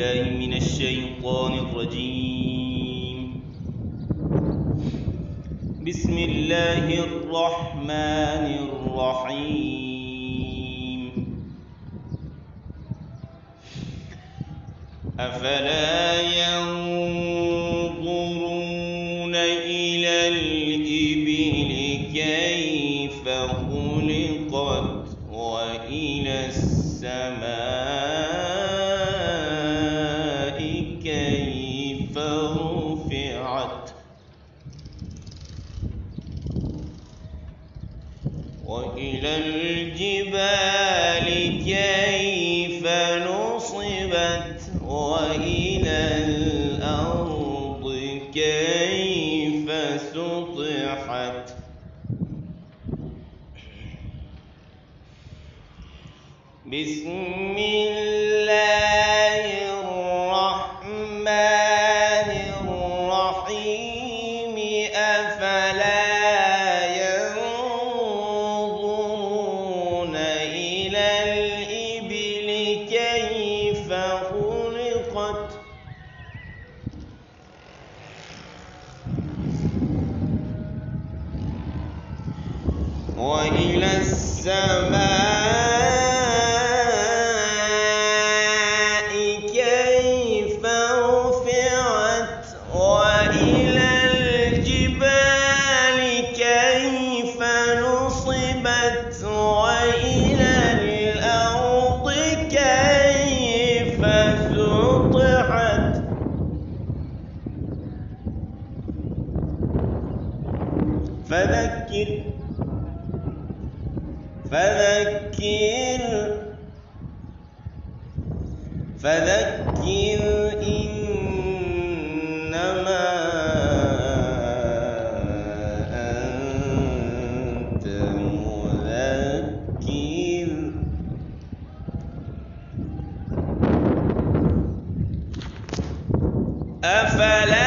بالله من الشيطان الرجيم. بسم الله الرحمن الرحيم. أفلا ينظرون إلى الإبل كيف خلقت وإلى السماء كيف رفعت وإلى الجبال كيف نصبت وإلى الأرض كيف سطحت بسم الله الرحمن الرحيم. أفلا ينظرون إلى الإبل كيف خلقت وإلى السماء كيف رفعت وإلى الجبال كيف نصبت وإلى الأرض كيف سطحت فذكر إنما أنت مذكر. أفلا